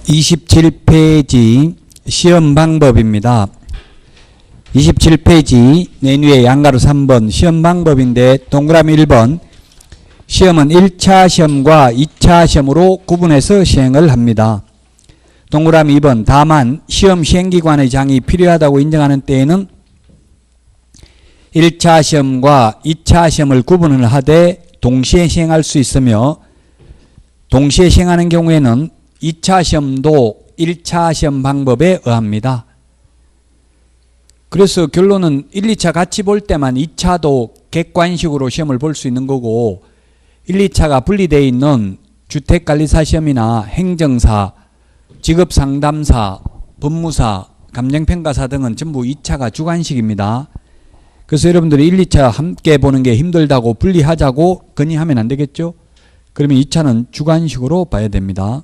27페이지 시험 방법입니다. 27페이지 맨 위에 양가로 3번 시험 방법인데 동그라미 1번 시험은 1차 시험과 2차 시험으로 구분해서 시행을 합니다. 동그라미 2번 다만 시험 시행기관의 장이 필요하다고 인정하는 때에는 1차 시험과 2차 시험을 구분을 하되 동시에 시행할 수 있으며 동시에 시행하는 경우에는 2차 시험도 1차 시험 방법에 의합니다. 그래서 결론은 1, 2차 같이 볼 때만 2차도 객관식으로 시험을 볼 수 있는 거고 1, 2차가 분리되어 있는 주택관리사 시험이나 행정사, 직업상담사, 법무사, 감정평가사 등은 전부 2차가 주관식입니다. 그래서 여러분들이 1, 2차 함께 보는 게 힘들다고 분리하자고 건의하면 안 되겠죠? 그러면 2차는 주관식으로 봐야 됩니다.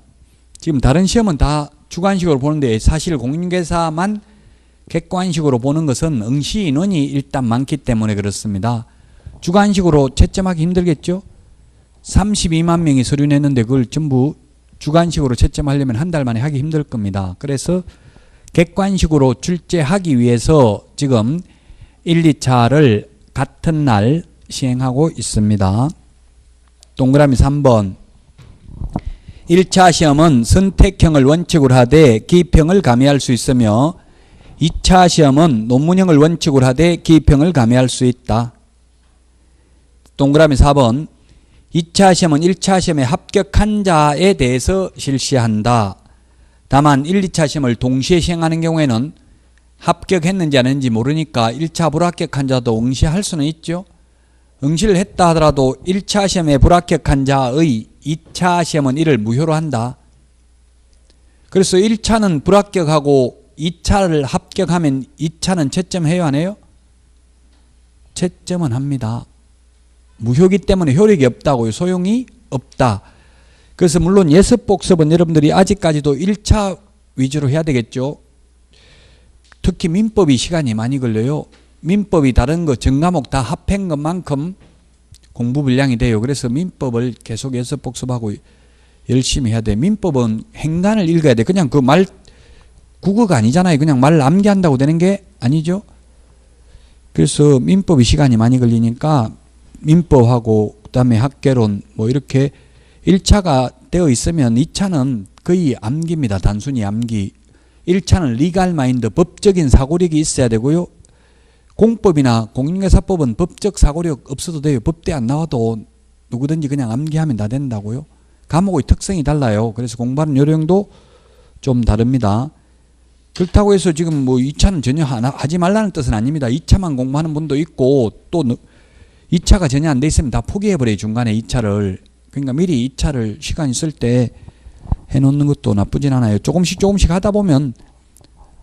지금 다른 시험은 다 주관식으로 보는데 사실 공인중개사만 객관식으로 보는 것은 응시 인원이 일단 많기 때문에 그렇습니다. 주관식으로 채점하기 힘들겠죠? 32만 명이 서류 냈는데 그걸 전부 주관식으로 채점하려면 한 달 만에 하기 힘들 겁니다. 그래서 객관식으로 출제하기 위해서 지금 1, 2차를 같은 날 시행하고 있습니다. 동그라미 3번 1차 시험은 선택형을 원칙으로 하되 기평을 가미할 수 있으며 2차 시험은 논문형을 원칙으로 하되 기평을 가미할 수 있다. 동그라미 4번 2차 시험은 1차 시험에 합격한 자에 대해서 실시한다. 다만 1, 2차 시험을 동시에 시행하는 경우에는 합격했는지 안 했는지 모르니까 1차 불합격한 자도 응시할 수는 있죠. 응시를 했다 하더라도 1차 시험에 불합격한 자의 2차 시험은 이를 무효로 한다. 그래서 1차는 불합격하고 2차를 합격하면 2차는 채점해요 안 해요? 채점은 합니다. 무효기 때문에 효력이 없다고요. 소용이 없다. 그래서 물론 예습복습은 여러분들이 아직까지도 1차 위주로 해야 되겠죠. 특히 민법이 시간이 많이 걸려요. 민법이 다른 거 전과목 다 합한 것만큼 공부 분량이 돼요. 그래서 민법을 계속 예습복습하고 열심히 해야 돼. 민법은 행간을 읽어야 돼. 그냥 그 말 국어가 아니잖아요. 그냥 말 암기한다고 되는 게 아니죠. 그래서 민법이 시간이 많이 걸리니까 민법하고 그다음에 학개론 뭐 이렇게 1차가 되어 있으면 2차는 거의 암기입니다. 단순히 암기. 1차는 리갈 마인드, 법적인 사고력이 있어야 되고요. 공법이나 공인중개사법은 법적 사고력 없어도 돼요. 법대 안 나와도 누구든지 그냥 암기하면 다 된다고요. 과목의 특성이 달라요. 그래서 공부하는 요령도 좀 다릅니다. 그렇다고 해서 지금 뭐 2차는 전혀 하지 말라는 뜻은 아닙니다. 2차만 공부하는 분도 있고 또 2차가 전혀 안 돼 있으면 다 포기해버려요. 중간에 2차를. 그러니까 미리 2차를 시간 있을 때 해놓는 것도 나쁘진 않아요. 조금씩 하다 보면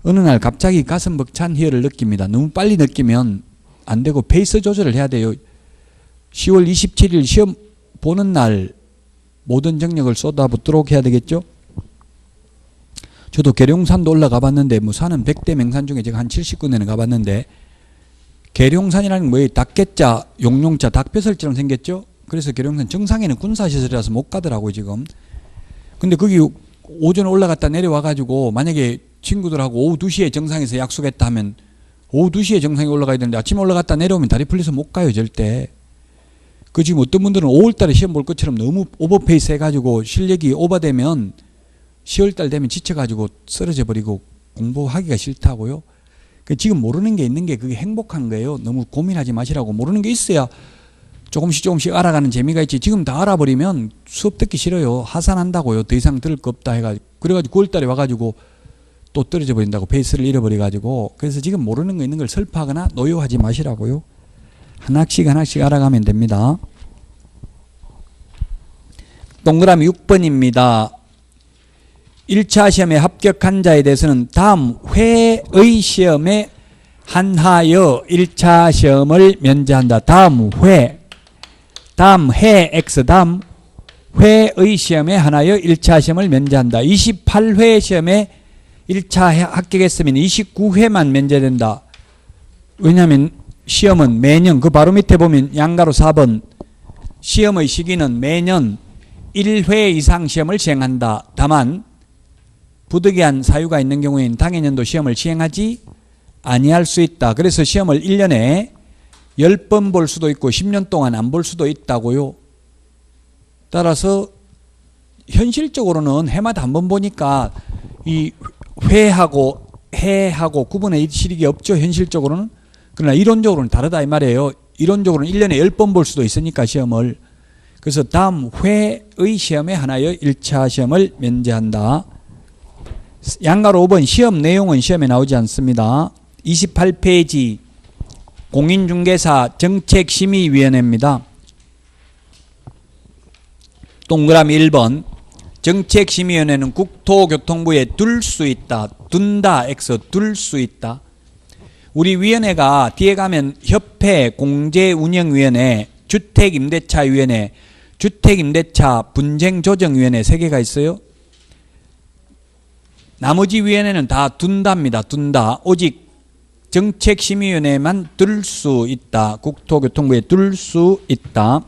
어느 날 갑자기 가슴 벅찬 희열을 느낍니다. 너무 빨리 느끼면 안 되고 페이스 조절을 해야 돼요. 10월 27일 시험 보는 날 모든 정력을 쏟아붓도록 해야 되겠죠. 저도 계룡산도 올라가 봤는데 뭐 산은 100대 명산 중에 제가 한 70군데는 가봤는데 계룡산이라는 게 뭐예요? 닭개자, 용룡자, 닭벼슬처럼 생겼죠. 그래서 계룡산 정상에는 군사시설이라서 못 가더라고요 지금. 근데 거기 오전에 올라갔다 내려와가지고 만약에 친구들하고 오후 2시에 정상에서 약속했다 하면 오후 2시에 정상에 올라가야 되는데 아침에 올라갔다 내려오면 다리 풀려서 못 가요 절대. 그 지금 어떤 분들은 5월달에 시험 볼 것처럼 너무 오버페이스 해가지고 실력이 오버되면 10월달 되면 지쳐가지고 쓰러져 버리고 공부하기가 싫다고요. 지금 모르는 게 있는 게 그게 행복한 거예요. 너무 고민하지 마시라고. 모르는 게 있어야 조금씩 알아가는 재미가 있지. 지금 다 알아버리면 수업 듣기 싫어요. 하산한다고요. 더 이상 들을 거 없다 해가지고. 그래가지고 9월달에 와가지고 또 떨어져 버린다고 페이스를 잃어버려가지고. 그래서 지금 모르는 거 있는 걸 설파하거나 노여하지 마시라고요. 하나씩 알아가면 됩니다. 동그라미 6번입니다. 1차 시험에 합격한 자에 대해서는 다음 회의 시험에 한하여 1차 시험을 면제한다. 다음 해 X 다음 회의 시험에 한하여 1차 시험을 면제한다. 28회 시험에 1차 합격했으면 29회만 면제된다. 왜냐하면 시험은 매년 그 바로 밑에 보면 양가로 4번 시험의 시기는 매년 1회 이상 시험을 시행한다. 다만 부득이한 사유가 있는 경우에는 당해년도 시험을 시행하지 아니할 수 있다. 그래서 시험을 1년에 10번 볼 수도 있고 10년 동안 안 볼 수도 있다고요. 따라서 현실적으로는 해마다 한 번 보니까 이 회하고 해하고 구분의 실익이 없죠. 현실적으로는. 그러나 이론적으로는 다르다 이 말이에요. 이론적으로는 1년에 10번 볼 수도 있으니까 시험을. 그래서 다음 회의 시험에 하나여 1차 시험을 면제한다. 양가로 5번 시험 내용은 시험에 나오지 않습니다. 28페이지 공인중개사 정책심의위원회입니다. 동그라미 1번 정책심의위원회는 국토교통부에 둘 수 있다. 둔다 X 둘 수 있다. 우리 위원회가 뒤에 가면 협회 공제운영위원회 주택임대차위원회 주택임대차 분쟁조정위원회 3개가 있어요. 나머지 위원회는 다 둔답니다. 둔다. 오직 정책심의위원회만 둘 수 있다. 국토교통부에 둘 수 있다.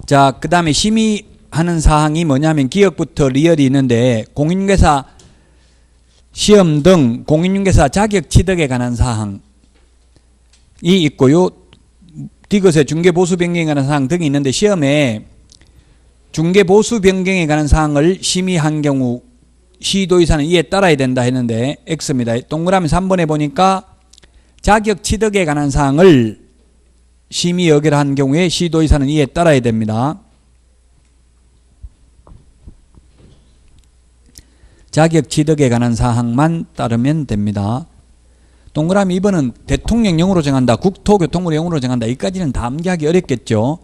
자, 그 다음에 심의하는 사항이 뭐냐면 기억부터 리얼이 있는데 공인중개사 시험 등 공인중개사 자격 취득에 관한 사항이 있고요. 디귿에 중개보수 변경에 관한 사항 등이 있는데 시험에 중개보수 변경에 관한 사항을 심의한 경우 시도의사는 이에 따라야 된다 했는데 X입니다. 동그라미 3번에 보니까 자격 취득에 관한 사항을 심의 의결한 경우에 시도의사는 이에 따라야 됩니다. 자격 취득에 관한 사항만 따르면 됩니다. 동그라미 2번은 대통령령으로 정한다. 국토교통부를 영으로 정한다. 여기까지는 다 암기하기 어렵겠죠.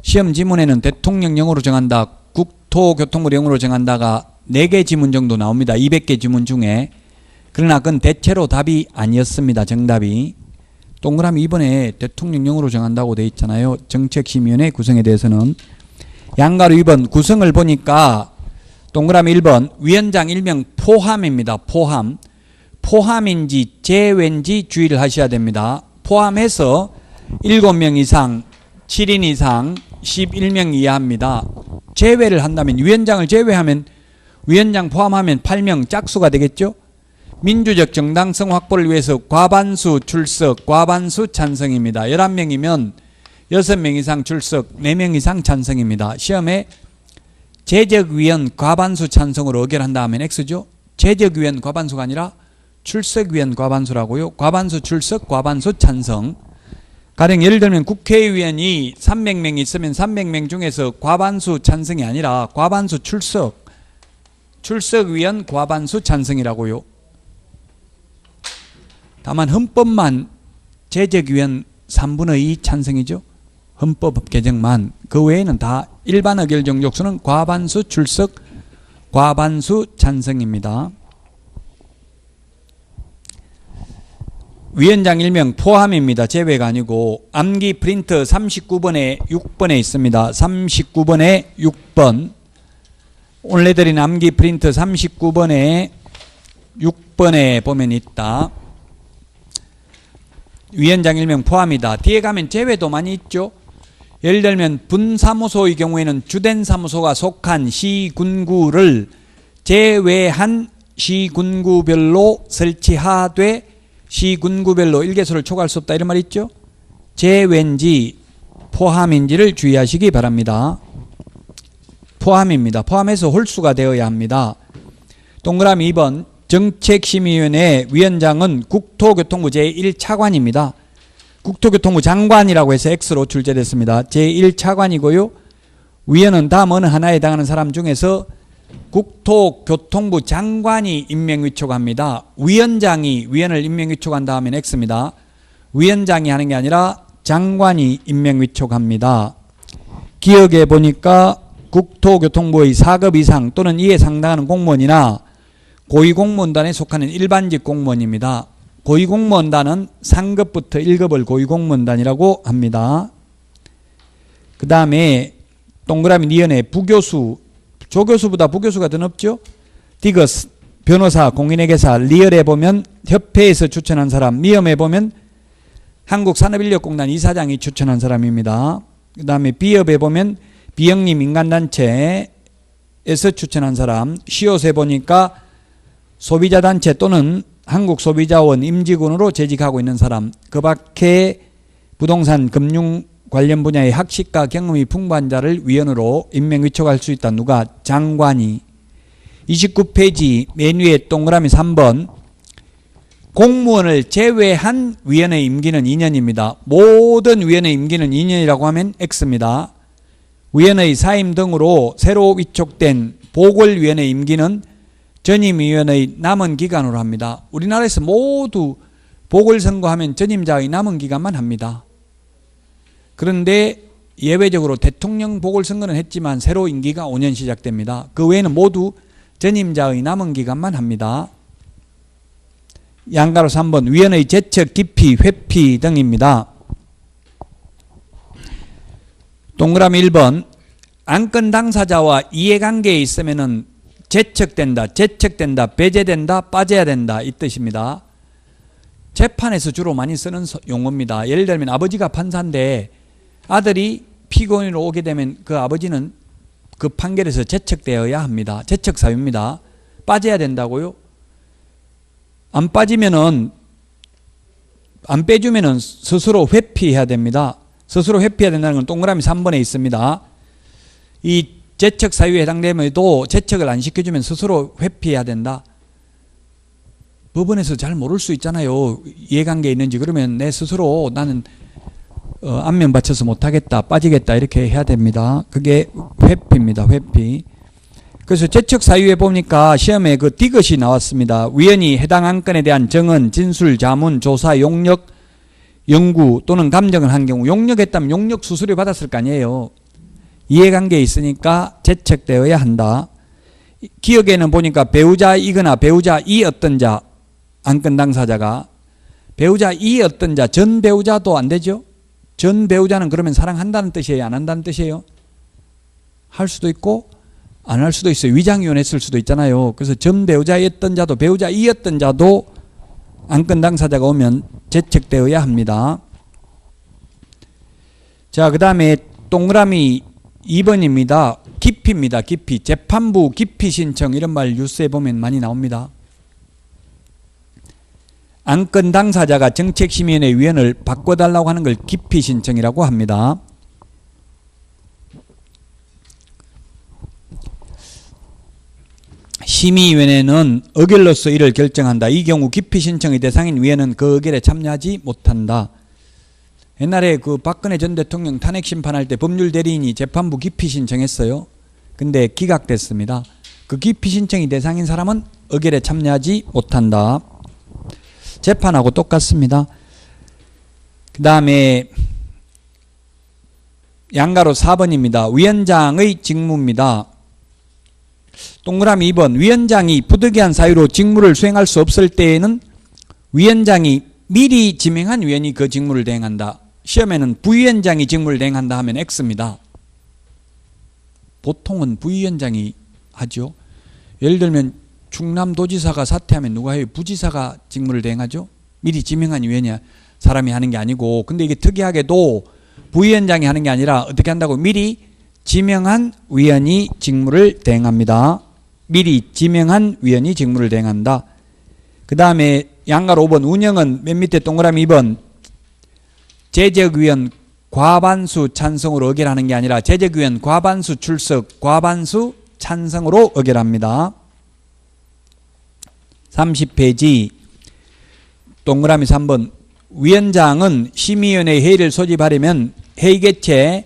시험 지문에는 대통령령으로 정한다. 국토교통부를 영으로 정한다가 4개 지문 정도 나옵니다. 200개 지문 중에. 그러나 그건 대체로 답이 아니었습니다. 정답이. 동그라미 2번에 대통령령으로 정한다고 되어 있잖아요. 정책심의위원회 구성에 대해서는. 양가로 2번 구성을 보니까 동그라미 1번 위원장 일명 포함입니다. 포함. 포함인지 제외인지 주의를 하셔야 됩니다. 포함해서 7명 이상, 7인 이상, 11명 이하입니다. 제외를 한다면 위원장을 제외하면 위원장 포함하면 8명 짝수가 되겠죠. 민주적 정당성 확보를 위해서 과반수 출석, 과반수 찬성입니다. 11명이면 6명 이상 출석, 4명 이상 찬성입니다. 시험에 제적위원 과반수 찬성으로 의결한다 하면 X죠. 제적위원 과반수가 아니라 출석위원 과반수라고요. 과반수 출석, 과반수 찬성. 가령 예를 들면 국회의원이 300명 있으면 300명 중에서 과반수 찬성이 아니라 과반수 출석, 출석위원 과반수 찬성이라고요. 다만 헌법만 제적위원 3분의 2 찬성이죠. 헌법 개정만. 그 외에는 다 일반 의결 정족수는 과반수 출석, 과반수 찬성입니다. 위원장 1명 포함입니다. 제외가 아니고. 암기 프린트 39번에 6번에 있습니다. 39번에 6번. 오늘 내드린 암기 프린트 39번에 6번에 보면 있다. 위원장 1명 포함이다. 뒤에 가면 제외도 많이 있죠. 예를 들면 분사무소의 경우에는 주된 사무소가 속한 시군구를 제외한 시군구별로 설치하되 시군구별로 일개소를 초과할 수 없다 이런 말 있죠. 제외인지 포함인지를 주의하시기 바랍니다. 포함입니다. 포함해서 홀수가 되어야 합니다. 동그라미 2번 정책심의위원회 위원장은 국토교통부 제1차관입니다. 국토교통부 장관이라고 해서 X로 출제됐습니다. 제1차관이고요. 위원은 다음 어느 하나에 해당하는 사람 중에서 국토교통부 장관이 임명위촉합니다. 위원장이 위원을 임명위촉한다 하면 X입니다. 위원장이 하는 게 아니라 장관이 임명위촉합니다. 기억에 보니까 국토교통부의 4급 이상 또는 이에 상당하는 공무원이나 고위공무원단에 속하는 일반직 공무원입니다. 고위공무원단은 상급부터 1급을 고위공무원단이라고 합니다. 그 다음에 동그라미 니은에 부교수, 조교수보다 부교수가 더 높죠. 디귿, 변호사, 공인회계사, 리얼에 보면 협회에서 추천한 사람, 미엄에 보면 한국산업인력공단 이사장이 추천한 사람입니다. 그 다음에 비업에 보면 비영리 민간단체 추천한 사람, 시옷에 보니까 소비자단체 또는 한국소비자원 임직원으로 재직하고 있는 사람, 그 밖에 부동산 금융 관련 분야의 학식과 경험이 풍부한 자를 위원으로 임명 위촉할 수 있다. 누가? 장관이. 29페이지 맨 위에 동그라미 3번, 공무원을 제외한 위원의 임기는 2년입니다. 모든 위원의 임기는 2년이라고 하면 X입니다. 위원의 사임 등으로 새로 위촉된 보궐위원의 임기는 전임위원의 남은 기간으로 합니다. 우리나라에서 모두 보궐선거하면 전임자의 남은 기간만 합니다. 그런데 예외적으로 대통령 보궐선거는 했지만 새로 임기가 5년 시작됩니다. 그 외에는 모두 전임자의 남은 기간만 합니다. 양가로 3번, 위원의 제척, 기피, 회피 등입니다. 동그라미 1번, 안건 당사자와 이해관계에 있으면은 제척된다, 배제된다, 빠져야 된다 이 뜻입니다. 재판에서 주로 많이 쓰는 용어입니다. 예를 들면 아버지가 판사인데 아들이 피고인으로 오게 되면 그 아버지는 그 판결에서 제척되어야 합니다. 제척 사유입니다. 빠져야 된다고요? 안 빼주면은 스스로 회피해야 됩니다. 스스로 회피해야 된다는 건 동그라미 3번에 있습니다. 이 제척 사유에 해당되면도 제척을 안 시켜주면 스스로 회피해야 된다. 법원에서 잘 모를 수 있잖아요. 이해관계 있는지. 그러면 내 스스로 나는 안면 받쳐서 못하겠다, 빠지겠다 이렇게 해야 됩니다. 그게 회피입니다. 회피. 그래서 제척 사유에 보니까 시험에 그 디귿이 나왔습니다. 위원이 해당 안건에 대한 정언, 진술, 자문, 조사, 용역, 연구 또는 감정을 한 경우, 용역했다면 용역 수수료 받았을 거 아니에요. 이해관계에 있으니까 제척되어야 한다. 기억에는 보니까 배우자이거나 배우자이 어떤 자, 안건 당사자가 배우자이 어떤 자, 전 배우자도 안 되죠. 전 배우자는 그러면 사랑한다는 뜻이에요, 안 한다는 뜻이에요? 할 수도 있고 안 할 수도 있어요. 위장이혼했을 수도 있잖아요. 그래서 전 배우자였던 자도 배우자이었던 자도 안건 당사자가 오면 제척되어야 합니다. 자, 그 다음에 동그라미 2번입니다. 기피입니다. 기피. 재판부 기피 신청 이런 말 뉴스에 보면 많이 나옵니다. 안건 당사자가 정책심의위원회 위원을 바꿔달라고 하는 걸 기피 신청이라고 합니다. 심의위원회는 의결로서 이를 결정한다. 이 경우 기피 신청의 대상인 위원은 그 의결에 참여하지 못한다. 옛날에 그 박근혜 전 대통령 탄핵 심판할 때 법률 대리인이 재판부 기피 신청했어요. 근데 기각됐습니다. 그 기피 신청이 대상인 사람은 의결에 참여하지 못한다. 재판하고 똑같습니다. 그 다음에 양가로 4번입니다. 위원장의 직무입니다. 동그라미 2번, 위원장이 부득이한 사유로 직무를 수행할 수 없을 때에는 위원장이 미리 지명한 위원이 그 직무를 대행한다. 시험에는 부위원장이 직무를 대행한다 하면 X입니다. 보통은 부위원장이 하죠. 예를 들면 충남도지사가 사퇴하면 누가 해요? 부지사가 직무를 대행하죠. 미리 지명한 위원이 사람이 하는 게 아니고. 근데 이게 특이하게도 부위원장이 하는 게 아니라 어떻게 한다고? 미리 지명한 위원이 직무를 대행합니다. 미리 지명한 위원이 직무를 대행한다. 그 다음에 양가로 5번, 운영은 맨 밑에 동그라미 2번, 재적위원 과반수 찬성으로 의결하는 게 아니라 재적위원 과반수 출석, 과반수 찬성으로 의결합니다. 30페이지 동그라미 3번, 위원장은 심의위원회 회의를 소집하려면 회의 개최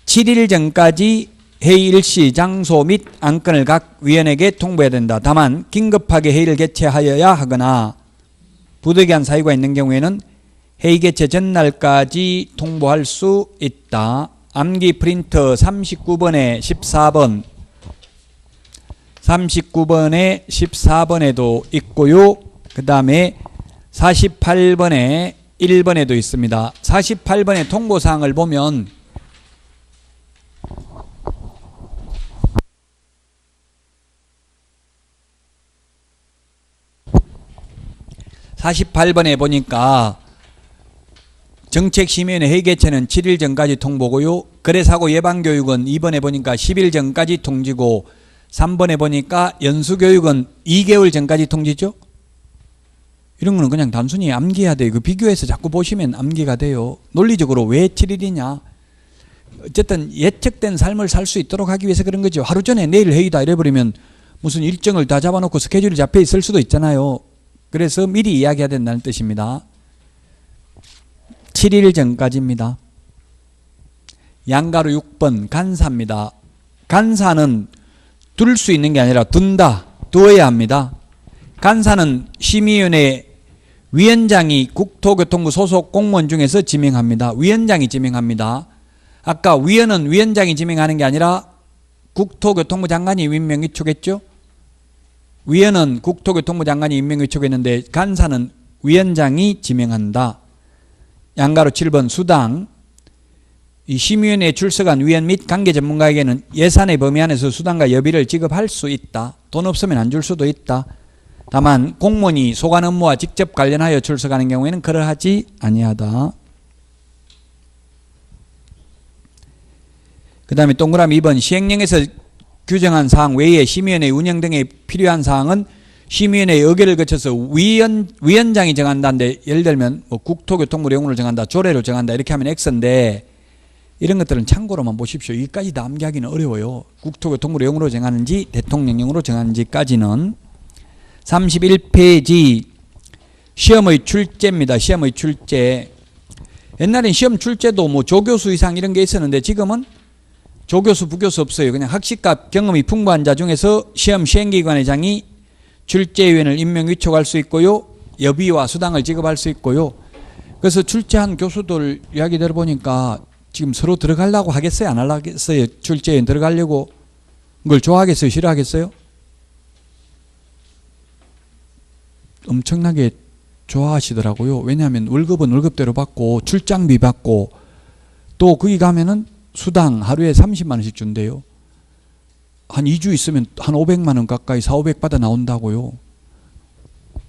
7일 전까지 회의 일시, 장소 및 안건을 각 위원에게 통보해야 된다. 다만 긴급하게 회의를 개최하여야 하거나 부득이한 사유가 있는 경우에는 회의 개최 전날까지 통보할 수 있다. 암기 프린터 39번에 14번, 39번에 14번에도 있고요. 그 다음에 48번에 1번에도 있습니다. 48번의 통보사항을 보면 48번에 보니까 정책심의위원회 회의 개최는 7일 전까지 통보고요. 거래사고 예방교육은 2번에 보니까 10일 전까지 통지고 3번에 보니까 연수교육은 2개월 전까지 통지죠. 이런 거는 그냥 단순히 암기해야 돼요. 그 비교해서 자꾸 보시면 암기가 돼요. 논리적으로 왜 7일이냐. 어쨌든 예측된 삶을 살 수 있도록 하기 위해서 그런 거죠. 하루 전에 내일 회의다 이래버리면 무슨 일정을 다 잡아놓고 스케줄이 잡혀 있을 수도 있잖아요. 그래서 미리 이야기해야 된다는 뜻입니다. 7일 전까지입니다. 양가로 6번 간사입니다. 간사는 둘 수 있는 게 아니라 둔다, 두어야 합니다. 간사는 심의위원회 위원장이 국토교통부 소속 공무원 중에서 지명합니다. 위원장이 지명합니다. 아까 위원은 위원장이 지명하는 게 아니라 국토교통부 장관이 임명 위촉했죠. 위원은 국토교통부 장관이 임명 위촉했는데 간사는 위원장이 지명한다. 양가로 7번 수당. 이 심의위원회에 출석한 위원 및 관계 전문가에게는 예산의 범위 안에서 수당과 여비를 지급할 수 있다. 돈 없으면 안 줄 수도 있다. 다만 공무원이 소관 업무와 직접 관련하여 출석하는 경우에는 그러하지 아니하다. 그 다음에 동그라미 2번 시행령에서 규정한 사항 외에 심의위원회 운영 등에 필요한 사항은 심의위원회의 의결을 거쳐서 위원장이 정한다는데 예를 들면 뭐 국토교통부 용으로 정한다, 조례로 정한다 이렇게 하면 X인데 이런 것들은 참고로만 보십시오. 여기까지 다 암기하기는 어려워요. 국토교통부 용으로 정하는지 대통령령으로 정하는지까지는. 31페이지 시험의 출제입니다. 시험의 출제. 옛날엔 시험 출제도 뭐 조교수 이상 이런 게 있었는데 지금은 조교수 부교수 없어요. 그냥 학식과 경험이 풍부한 자 중에서 시험 시행기관회장이 출제위원을 임명 위촉할 수 있고요. 여비와 수당을 지급할 수 있고요. 그래서 출제한 교수들 이야기 들어보니까 지금 서로 들어가려고 하겠어요? 안 하겠어요? 출제위원 들어가려고 그걸 좋아하겠어요? 싫어하겠어요? 엄청나게 좋아하시더라고요. 왜냐하면 월급은 월급대로 받고 출장비 받고 또 거기 가면은 수당 하루에 30만 원씩 준대요. 한 2주 있으면 한 500만 원 가까이 4,500 받아 나온다고요.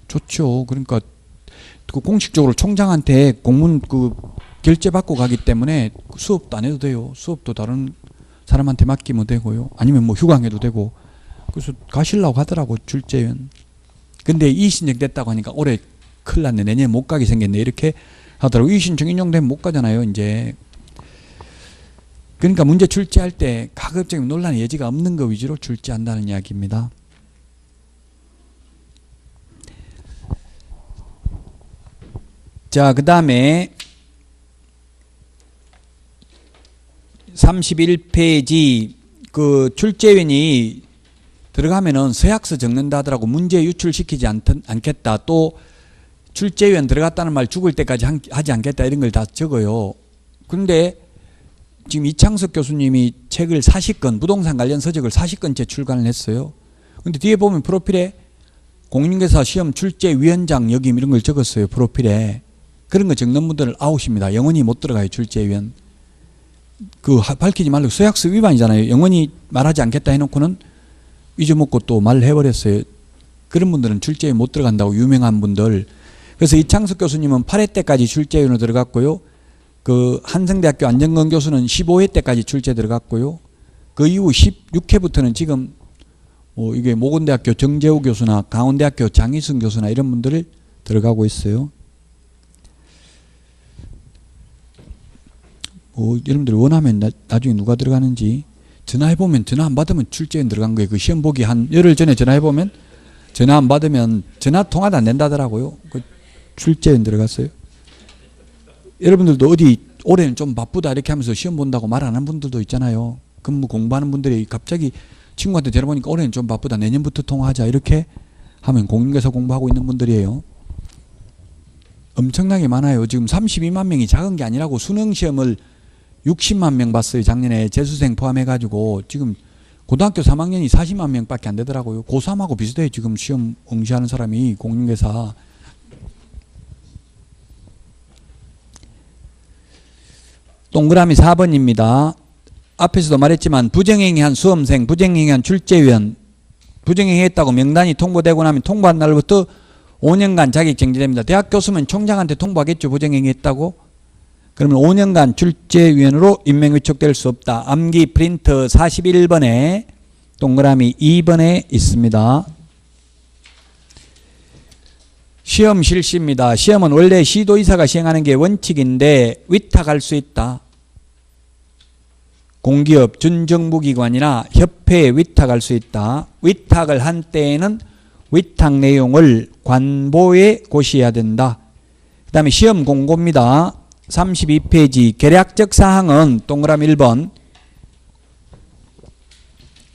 좋죠. 그러니까 그 공식적으로 총장한테 공문 그 결제 받고 가기 때문에 수업도 안 해도 돼요. 수업도 다른 사람한테 맡기면 되고요. 아니면 뭐 휴강해도 되고. 그래서 가시려고 하더라고 출제위원. 근데 이의신청 됐다고 하니까 올해 큰일 났네. 내년에 못 가게 생겼네. 이렇게 하더라고. 이의신청 인용되면 못 가잖아요. 이제. 그러니까 문제 출제할 때 가급적이면 논란의 여지가 없는 거 위주로 출제한다는 이야기입니다. 자, 그 다음에 31페이지 그 출제위원이 들어가면은 서약서 적는다 하더라고. 문제 유출시키지 않겠다. 또 출제위원 들어갔다는 말 죽을 때까지 하지 않겠다 이런 걸 다 적어요. 그런데 지금 이창석 교수님이 책을 40권 부동산 관련 서적을 40권째 출간을 했어요. 근데 뒤에 보면 프로필에 공인중개사 시험 출제위원장 역임 이런 걸 적었어요. 프로필에. 그런 거 적는 분들은 아웃입니다. 영원히 못 들어가요. 출제위원. 그 밝히지 말고 서약서 위반이잖아요. 영원히 말하지 않겠다 해놓고는 잊어먹고 또 말을 해버렸어요. 그런 분들은 출제위원 못 들어간다고 유명한 분들. 그래서 이창석 교수님은 8회 때까지 출제위원으로 들어갔고요. 그 한성대학교 안정건 교수는 15회 때까지 출제 들어갔고요. 그 이후 16회부터는 지금 뭐 이게 모건대학교 정재우 교수나 강원대학교 장희승 교수나 이런 분들을 들어가고 있어요. 뭐 여러분들 원하면 나중에 누가 들어가는지 전화해보면 전화 안 받으면 출제위원 들어간 거예요. 그 시험 보기 한 열흘 전에 전화해보면 전화 안 받으면 전화 통화도 안 된다더라고요. 그 출제위원 들어갔어요. 여러분들도 어디 올해는 좀 바쁘다 이렇게 하면서 시험 본다고 말 안 하는 분들도 있잖아요. 근무 공부하는 분들이 갑자기 친구한테 들어보니까 올해는 좀 바쁘다 내년부터 통화하자 이렇게 하면 공인중개사 공부하고 있는 분들이에요. 엄청나게 많아요. 지금 32만 명이 작은 게 아니라고 수능시험을 60만 명 봤어요. 작년에 재수생 포함해가지고 지금 고등학교 3학년이 40만 명밖에 안 되더라고요. 고3하고 비슷해요. 지금 시험 응시하는 사람이 공인중개사. 동그라미 4번입니다. 앞에서도 말했지만 부정행위 한 수험생, 부정행위 한 출제위원, 부정행위 했다고 명단이 통보되고 나면 통보한 날부터 5년간 자격 정지됩니다. 대학 교수면 총장한테 통보하겠죠. 부정행위 했다고. 그러면 5년간 출제위원으로 임명 위촉될 수 없다. 암기 프린트 41번에 동그라미 2번에 있습니다. 시험 실시입니다. 시험은 원래 시도지사가 시행하는 게 원칙인데 위탁할 수 있다. 공기업, 준정부기관이나 협회에 위탁할 수 있다. 위탁을 한 때에는 위탁 내용을 관보에 고시해야 된다. 그 다음에 시험 공고입니다. 32페이지 계략적 사항은 동그라미 1번.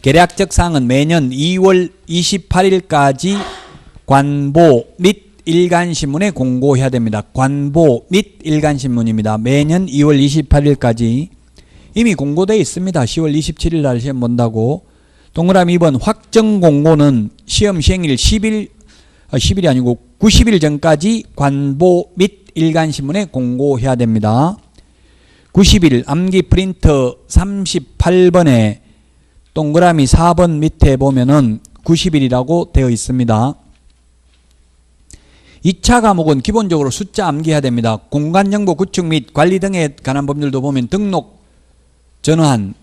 계략적 사항은 매년 2월 28일까지 관보 및 일간신문에 공고해야 됩니다. 관보 및 일간신문입니다. 매년 2월 28일까지. 이미 공고되어 있습니다. 10월 27일 날 시험 본다고. 동그라미 2번 확정 공고는 시험 시행일 10일이 아니고 90일 전까지 관보 및 일간신문에 공고해야 됩니다. 90일 암기 프린터 38번에 동그라미 4번 밑에 보면은 90일이라고 되어 있습니다. 2차 과목은 기본적으로 숫자 암기해야 됩니다. 공간정보 구축 및 관리 등에 관한 법률도 보면 등록 전환,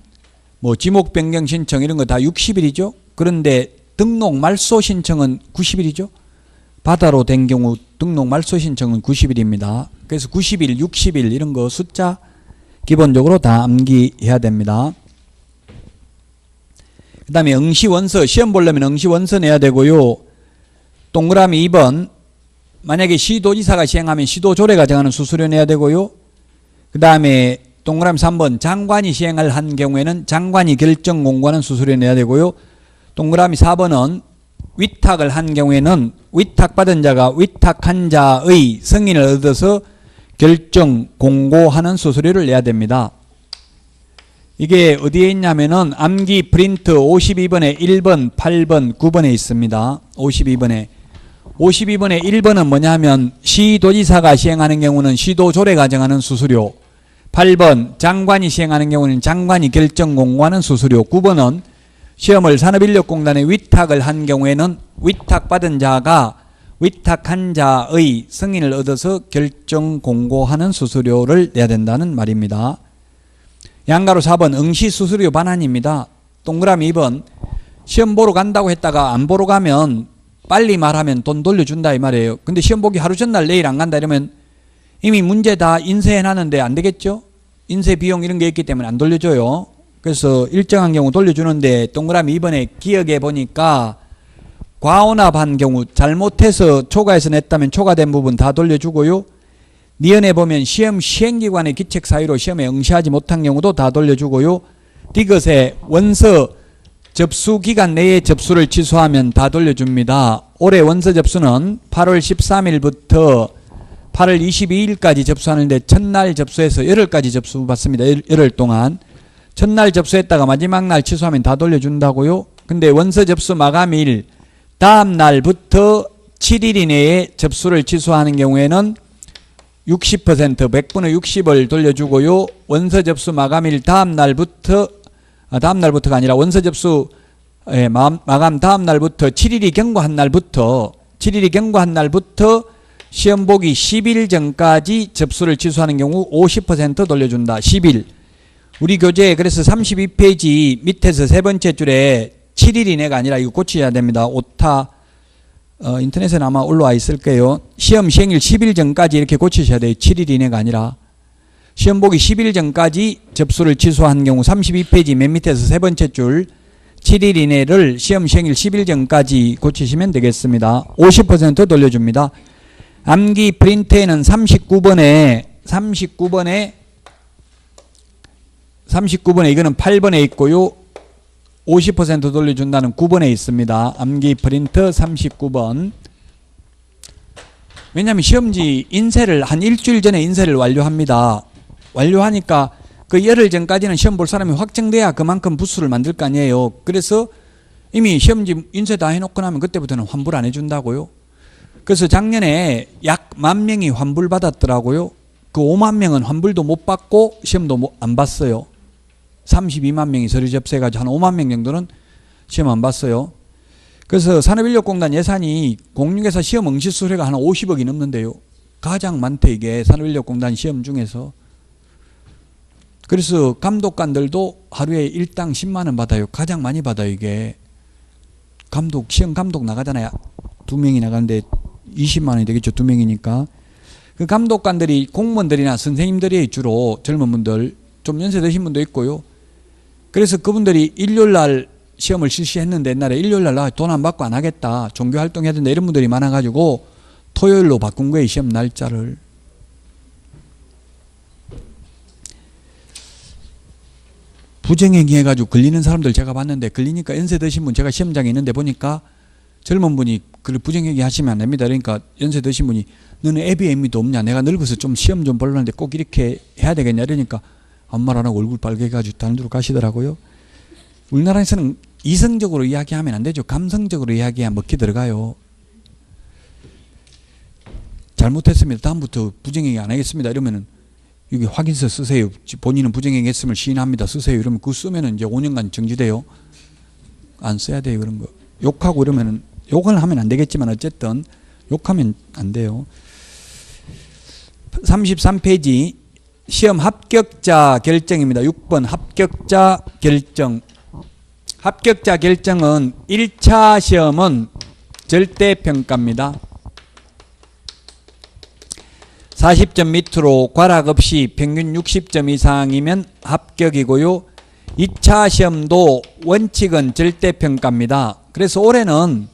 뭐 지목 변경 신청 이런 거 다 60일이죠. 그런데 등록 말소 신청은 90일이죠. 바다로 된 경우 등록 말소 신청은 90일입니다. 그래서 90일, 60일 이런 거 숫자 기본적으로 다 암기해야 됩니다. 그 다음에 응시원서, 시험 보려면 응시원서 내야 되고요. 동그라미 2번 만약에 시도지사가 시행하면 시도조례가 정하는 수수료 내야 되고요. 그 다음에 동그라미 3번 장관이 시행을 한 경우에는 장관이 결정 공고하는 수수료 내야 되고요. 동그라미 4번은 위탁을 한 경우에는 위탁받은 자가 위탁한 자의 승인을 얻어서 결정 공고하는 수수료를 내야 됩니다. 이게 어디에 있냐면은 암기 프린트 52번에 1번, 8번, 9번에 있습니다. 52번에 1번은 뭐냐면 시도지사가 시행하는 경우는 시도조례가 정하는 수수료, 8번 장관이 시행하는 경우는 장관이 결정 공고하는 수수료, 9번은 시험을 산업인력공단에 위탁을 한 경우에는 위탁받은 자가 위탁한 자의 승인을 얻어서 결정 공고하는 수수료를 내야 된다는 말입니다. 양가로 4번 응시 수수료 반환입니다. 동그라미 2번 시험 보러 간다고 했다가 안 보러 가면 빨리 말하면 돈 돌려준다 이 말이에요. 근데 시험 보기 하루 전날 내일 안 간다 이러면 이미 문제 다 인쇄해놨는데 안 되겠죠? 인쇄 비용 이런 게 있기 때문에 안 돌려줘요. 그래서 일정한 경우 돌려주는데 동그라미 2번에 기억해 보니까 과오납한 경우 잘못해서 초과해서 냈다면 초과된 부분 다 돌려주고요. 니은에 보면 시험 시행기관의 기책 사유로 시험에 응시하지 못한 경우도 다 돌려주고요. 디귿에 원서 접수 기간 내에 접수를 취소하면 다 돌려줍니다. 올해 원서 접수는 8월 13일부터 8월 22일까지 접수하는데 첫날 접수해서 열흘까지 접수 받습니다. 열흘 동안. 첫날 접수했다가 마지막 날 취소하면 다 돌려준다고요. 근데 원서 접수 마감일 다음 날부터 7일 이내에 접수를 취소하는 경우에는 60% 100분의 60을 돌려주고요. 원서 접수 마감일 다음 날부터가 아니라 원서 접수 마감 다음 날부터 7일이 경과한 날부터 시험 보기 10일 전까지 접수를 취소하는 경우 50% 돌려준다. 10일. 우리 교재에 그래서 32페이지 밑에서 세 번째 줄에 7일 이내가 아니라 이거 고쳐야 됩니다. 오타 인터넷에 아마 올라와 있을 거예요. 시험 시행일 10일 전까지 이렇게 고치셔야 돼요. 7일 이내가 아니라. 시험 보기 10일 전까지 접수를 취소한 경우 32페이지 맨 밑에서 세 번째 줄 7일 이내를 시험 시행일 10일 전까지 고치시면 되겠습니다. 50% 돌려줍니다. 암기 프린트에는 39번에 이거는 8번에 있고요. 50% 돌려준다는 9번에 있습니다. 암기 프린트 39번. 왜냐하면 시험지 인쇄를 한 일주일 전에 인쇄를 완료합니다. 완료하니까 그 열흘 전까지는 시험 볼 사람이 확정돼야 그만큼 부수를 만들 거 아니에요. 그래서 이미 시험지 인쇄 다 해놓고 나면 그때부터는 환불 안 해준다고요. 그래서 작년에 약 10,000명이 환불 받았더라고요. 그 5만 명은 환불도 못 받고 시험도 안 봤어요. 32만 명이 서류 접수해가지고 한 5만 명 정도는 시험 안 봤어요. 그래서 산업인력공단 예산이 공익회사 시험 응시 수수료가 한 50억이 넘는데요. 가장 많대 이게 산업인력공단 시험 중에서. 그래서 감독관들도 하루에 일당 10만 원 받아요. 가장 많이 받아요, 이게. 시험 감독 나가잖아요. 2명이 나가는데 20만 원이 되겠죠, 2명이니까. 그 감독관들이 공무원들이나 선생님들이 주로 젊은 분들, 좀 연세 드신 분도 있고요. 그래서 그분들이 일요일 날 시험을 실시했는데 옛날에 일요일 날 돈 안 받고 안 하겠다, 종교 활동해야 된다 이런 분들이 많아가지고 토요일로 바꾼 거예요, 시험 날짜를. 부정행위 해가지고 걸리는 사람들 제가 봤는데, 걸리니까 연세 드신 분, 제가 시험장에 있는데 보니까 젊은 분이 그 부정행위 하시면 안 됩니다. 그러니까 연세 드신 분이 너는 애비 애미도 없냐, 내가 늙어서 좀 시험 좀 보려는데 꼭 이렇게 해야 되겠냐 이러니까 아무 말 안 하고 얼굴 빨개가지고 다른 데로 가시더라고요. 우리나라에서는 이성적으로 이야기하면 안 되죠. 감성적으로 이야기하면 먹히 들어가요. 잘못했습니다, 다음부터 부정행위 안 하겠습니다 이러면은 여기 확인서 쓰세요. 본인은 부정행위 했음을 시인합니다, 쓰세요. 이러면 그거 쓰면은 이제 5년간 정지돼요. 안 써야 돼요, 그런 거. 욕하고 이러면은, 욕을 하면 안 되겠지만 어쨌든 욕하면 안 돼요. 33페이지 시험 합격자 결정입니다. 6번 합격자 결정. 합격자 결정은 1차 시험은 절대평가입니다. 40점 밑으로 과락 없이 평균 60점 이상이면 합격이고요. 2차 시험도 원칙은 절대평가입니다. 그래서 올해는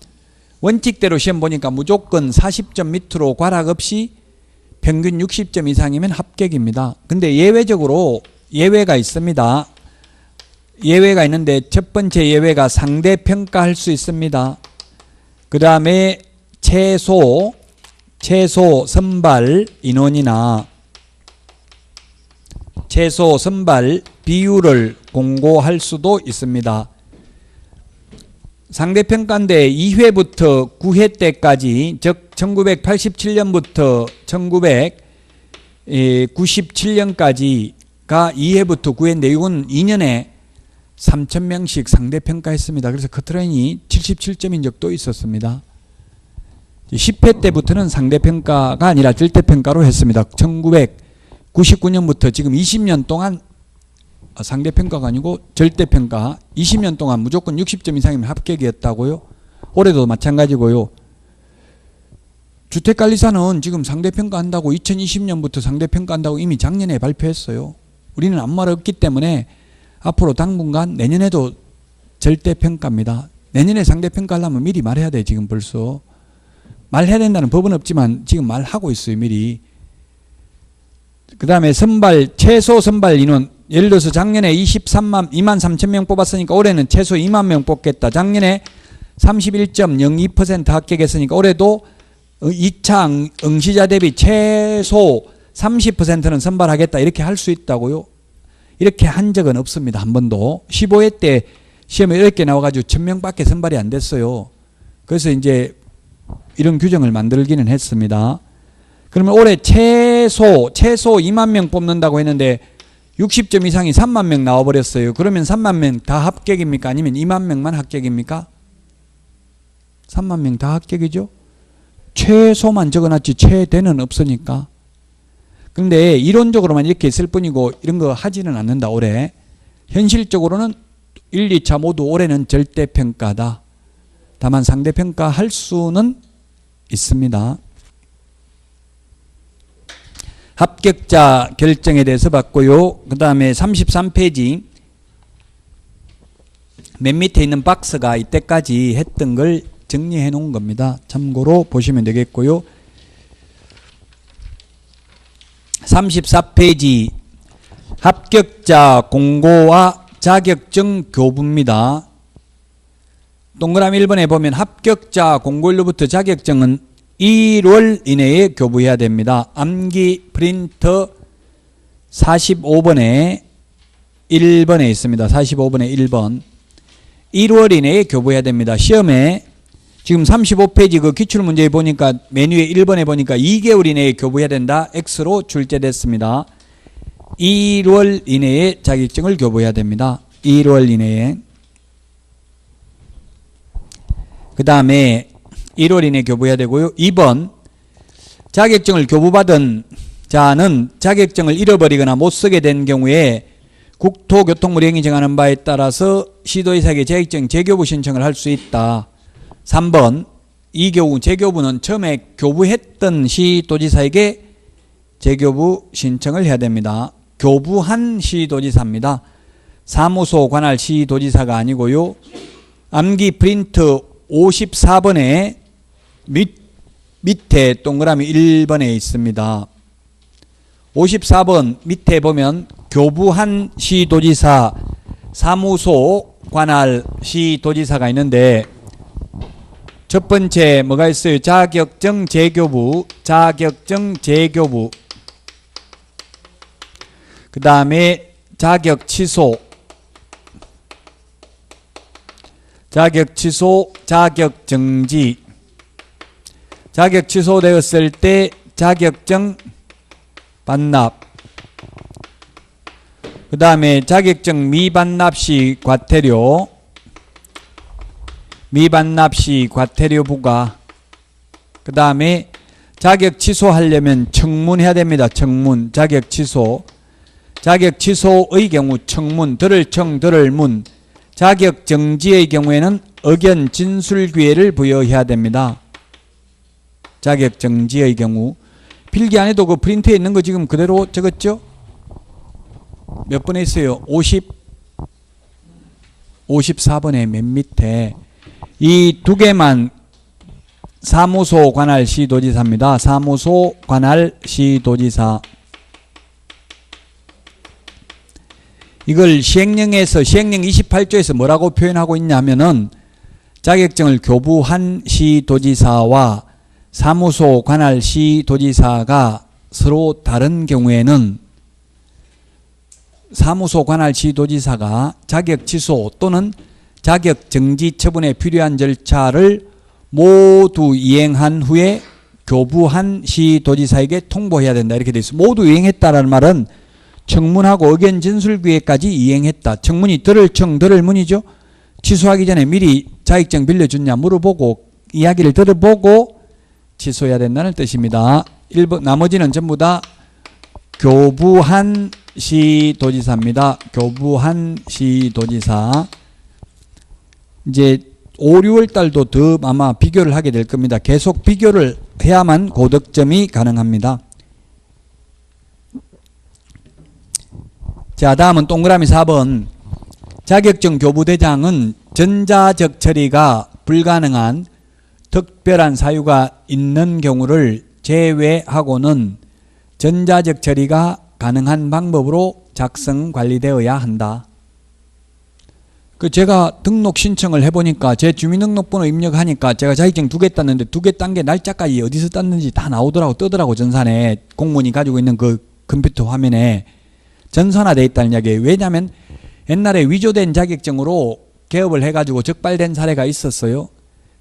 원칙대로 시험 보니까 무조건 40점 밑으로 과락 없이 평균 60점 이상이면 합격입니다. 근데 예외적으로 예외가 있습니다. 예외가 있는데 첫 번째 예외가 상대평가할 수 있습니다. 그 다음에 최소 선발 인원이나 최소 선발 비율을 공고할 수도 있습니다. 상대평가인데 2회부터 9회 때까지, 즉 1987년부터 1997년까지가 2회부터 9회인데 이건 2년에 3,000명씩 상대평가했습니다. 그래서 커트라인이 77점인 적도 있었습니다. 10회 때부터는 상대평가가 아니라 절대평가로 했습니다. 1999년부터 지금 20년 동안 상대평가가 아니고 절대평가, 20년 동안 무조건 60점 이상이면 합격이었다고요. 올해도 마찬가지고요. 주택관리사는 지금 상대평가 한다고 2020년부터 상대평가 한다고 이미 작년에 발표했어요. 우리는 아무 말 없기 때문에 앞으로 당분간 내년에도 절대평가입니다. 내년에 상대평가 하려면 미리 말해야 돼. 지금 벌써 말해야 된다는 법은 없지만 지금 말하고 있어요, 미리. 그 다음에 최소 선발 인원, 예를 들어서 작년에 2만 3천 명 뽑았으니까 올해는 최소 2만 명 뽑겠다. 작년에 31.02% 합격했으니까 올해도 2차 응시자 대비 최소 30%는 선발하겠다, 이렇게 할 수 있다고요. 이렇게 한 적은 없습니다, 한 번도. 15회 때 시험에 이렇게 나와가지고 1,000명밖에 선발이 안 됐어요. 그래서 이제 이런 규정을 만들기는 했습니다. 그러면 올해 최소 2만 명 뽑는다고 했는데 60점 이상이 3만 명 나와버렸어요. 그러면 3만 명 다 합격입니까? 아니면 2만 명만 합격입니까? 3만 명 다 합격이죠. 최소만 적어놨지 최대는 없으니까. 그런데 이론적으로만 이렇게 있을 뿐이고 이런 거 하지는 않는다, 올해. 현실적으로는 1, 2차 모두 올해는 절대평가다. 다만 상대평가 할 수는 있습니다. 합격자 결정에 대해서 봤고요. 그 다음에 33페이지 맨 밑에 있는 박스가 이때까지 했던 걸 정리해 놓은 겁니다. 참고로 보시면 되겠고요. 34페이지 합격자 공고와 자격증 교부입니다. 동그라미 1번에 보면 합격자 공고일로부터 자격증은 1월 이내에 교부해야 됩니다. 암기 프린터 45번에 1번에 있습니다. 45번에 1번. 1월 이내에 교부해야 됩니다. 시험에 지금 35페이지 그 기출문제에 보니까 맨 위에 1번에 보니까 2개월 이내에 교부해야 된다. X로 출제됐습니다. 1월 이내에 자격증을 교부해야 됩니다. 1월 이내에. 그 다음에 1월 이내에 교부해야 되고요. 2번 자격증을 교부받은 자는 자격증을 잃어버리거나 못 쓰게 된 경우에 국토교통부령이 정하는 바에 따라서 시도지사에게 자격증 재교부 신청을 할 수 있다. 3번 이 경우 재교부는 처음에 교부했던 시도지사에게 재교부 신청을 해야 됩니다. 교부한 시도지사입니다. 사무소 관할 시도지사가 아니고요. 암기 프린트 54번에 밑에 동그라미 1번에 있습니다. 54번 밑에 보면 교부한 시도지사, 사무소 관할 시도지사가 있는데 첫 번째 뭐가 있어요? 자격증 재교부, 자격증 재교부. 그 다음에 자격 취소, 자격 취소, 자격 정지. 자격 취소되었을 때 자격증 반납. 그 다음에 자격증 미반납 시 과태료, 미반납 시 과태료 부과. 그 다음에 자격 취소하려면 청문해야 됩니다. 청문, 자격 취소. 자격 취소의 경우 청문, 들을 청, 들을 문. 자격 정지의 경우에는 의견 진술 기회를 부여해야 됩니다. 자격 정지의 경우. 필기 안에도 그 프린트에 있는 거 지금 그대로 적었죠? 몇 번에 있어요? 54번에 맨 밑에. 이 두 개만 사무소 관할 시도지사입니다. 사무소 관할 시도지사. 이걸 시행령에서, 시행령 28조에서 뭐라고 표현하고 있냐면은 자격증을 교부한 시도지사와 사무소 관할 시도지사가 서로 다른 경우에는 사무소 관할 시도지사가 자격 취소 또는 자격 정지 처분에 필요한 절차를 모두 이행한 후에 교부한 시도지사에게 통보해야 된다. 이렇게 되어 있습니다. 모두 이행했다라는 말은 청문하고 의견 진술 기회까지 이행했다. 청문이 들을 청, 들을 문이죠. 취소하기 전에 미리 자격증 빌려줬냐 물어보고 이야기를 들어보고 취소해야 된다는 뜻입니다. 1번, 나머지는 전부 다 교부한 시도지사입니다. 교부한 시도지사. 이제 5, 6월 달도 더 아마 비교를 하게 될 겁니다. 계속 비교를 해야만 고득점이 가능합니다. 자, 다음은 동그라미 4번. 자격증 교부대장은 전자적 처리가 불가능한 특별한 사유가 있는 경우를 제외하고는 전자적 처리가 가능한 방법으로 작성 관리되어야 한다. 제가 등록 신청을 해보니까 제 주민등록번호 입력하니까 제가 자격증 2개 땄는데 2개 딴 게 날짜까지 어디서 땄는지 다 나오더라고, 뜨더라고. 전산에 공무원이 가지고 있는 그 컴퓨터 화면에 전산화되어 있다는 이야기예요. 왜냐하면 옛날에 위조된 자격증으로 개업을 해가지고 적발된 사례가 있었어요.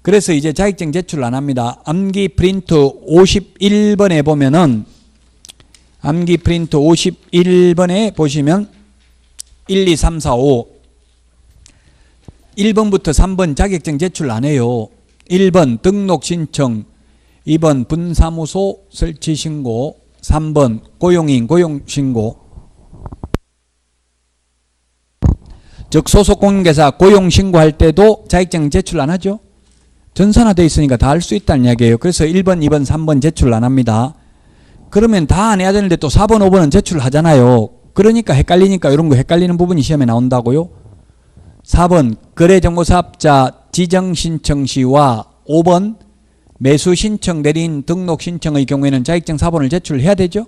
그래서 이제 자격증 제출을 안 합니다. 암기 프린트 51번에 보면은 암기 프린트 51번에 보시면 1, 2, 3, 4, 5 1번부터 3번 자격증 제출 안 해요. 1번 등록 신청, 2번 분사무소 설치 신고, 3번 고용인 고용 신고. 즉 소속 공인중개사 고용 신고할 때도 자격증 제출 안 하죠. 전산화되어 있으니까 다 할 수 있다는 이야기예요. 그래서 1번, 2번, 3번 제출 안 합니다. 그러면 다 안 해야 되는데 또 4번, 5번은 제출을 하잖아요. 그러니까 헷갈리니까 이런 거 헷갈리는 부분이 시험에 나온다고요. 4번 거래정보사업자 지정신청 시와 5번 매수신청 내린 등록신청의 경우에는 자격증 4번을 제출해야 되죠.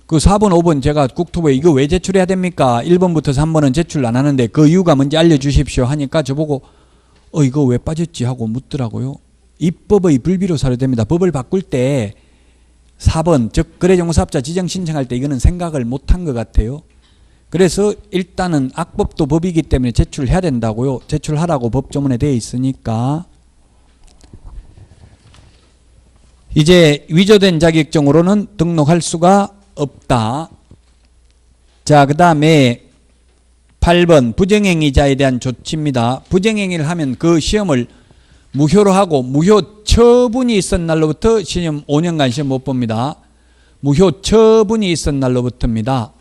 그 4번, 5번 제가 국토부에 이거 왜 제출해야 됩니까? 1번부터 3번은 제출 안 하는데 그 이유가 뭔지 알려주십시오 하니까 저보고 이거 왜 빠졌지 하고 묻더라고요. 입법의 불비로 사료됩니다. 법을 바꿀 때 4번 즉 거래정보사업자 지정신청할 때 이거는 생각을 못한 것 같아요. 그래서 일단은 악법도 법이기 때문에 제출해야 된다고요. 제출하라고 법조문에 되어 있으니까. 이제 위조된 자격증으로는 등록할 수가 없다. 자, 그 다음에 8번 부정행위자에 대한 조치입니다. 부정행위를 하면 그 시험을 무효로 하고 무효 처분이 있은 날로부터 시험 5년간 시험 못 봅니다. 무효 처분이 있은 날로부터입니다.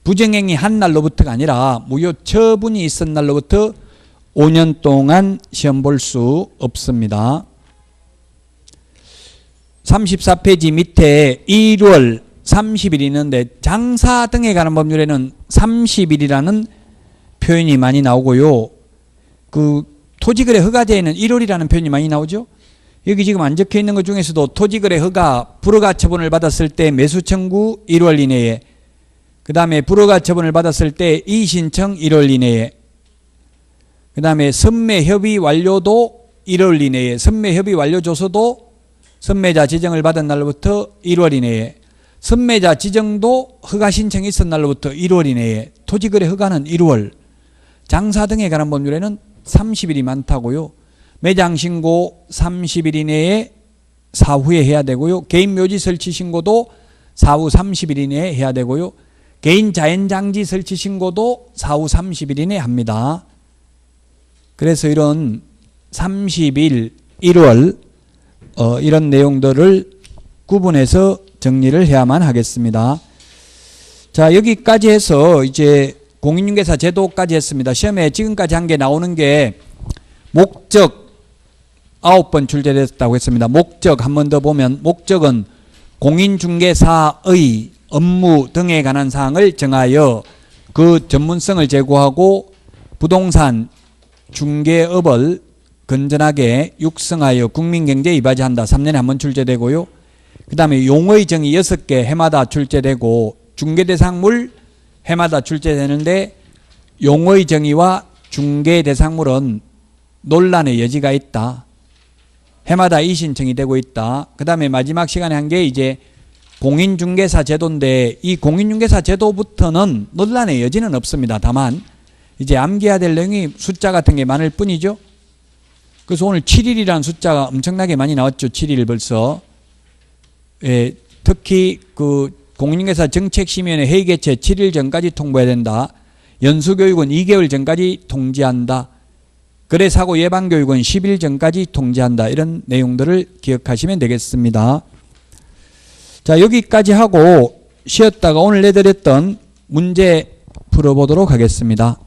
부정행위 한 날로부터가 아니라 무효 처분이 있은 날로부터 5년 동안 시험 볼 수 없습니다. 34페이지 밑에 1월 30일 있는데 장사 등에 관한 법률에는 30일이라는 표현이 많이 나오고요. 그 토지거래 허가제에는 1월이라는 표현이 많이 나오죠. 여기 지금 안 적혀 있는 것 중에서도 토지거래 허가 불허가 처분을 받았을 때 매수 청구 1월 이내에, 그 다음에 불허가 처분을 받았을 때 이의신청 1월 이내에, 그 다음에 선매협의 완료도 1월 이내에, 선매협의 완료 조서도 선매자 지정을 받은 날로부터 1월 이내에, 선매자 지정도 허가 신청이 있은 날로부터 1월 이내에, 토지거래 허가는 1월, 장사 등에 관한 법률에는 30일이 많다고요. 매장 신고 30일 이내에 사후에 해야 되고요. 개인 묘지 설치 신고도 사후 30일 이내에 해야 되고요. 개인 자연장지 설치 신고도 사후 30일 이내에 합니다. 그래서 이런 30일, 1월 이런 내용들을 구분해서 정리를 해야만 하겠습니다. 자, 여기까지 해서 이제 공인중개사 제도까지 했습니다. 시험에 지금까지 한 게 나오는 게 목적 9번 출제됐다고 했습니다. 목적 한 번 더 보면 목적은 공인중개사의 업무 등에 관한 사항을 정하여 그 전문성을 제고하고 부동산 중개업을 건전하게 육성하여 국민경제에 이바지한다. 3년에 한 번 출제되고요. 그 다음에 용어의 정의 6개 해마다 출제되고 중개대상물 해마다 출제되는데 용어의 정의와 중개대상물은 논란의 여지가 있다. 해마다 이의신청이 되고 있다. 그 다음에 마지막 시간에 한 게 이제 공인중개사 제도인데 이 공인중개사 제도부터는 논란의 여지는 없습니다. 다만 이제 암기해야 될 내용이 숫자 같은 게 많을 뿐이죠. 그래서 오늘 7일이라는 숫자가 엄청나게 많이 나왔죠. 7일 벌써. 예, 특히 그 공인중개사 정책심의위원회 회의 개최 7일 전까지 통보해야 된다. 연수교육은 2개월 전까지 통지한다. 거래사고 예방교육은 10일 전까지 통지한다. 이런 내용들을 기억하시면 되겠습니다. 자, 여기까지 하고 쉬었다가 오늘 내드렸던 문제 풀어보도록 하겠습니다.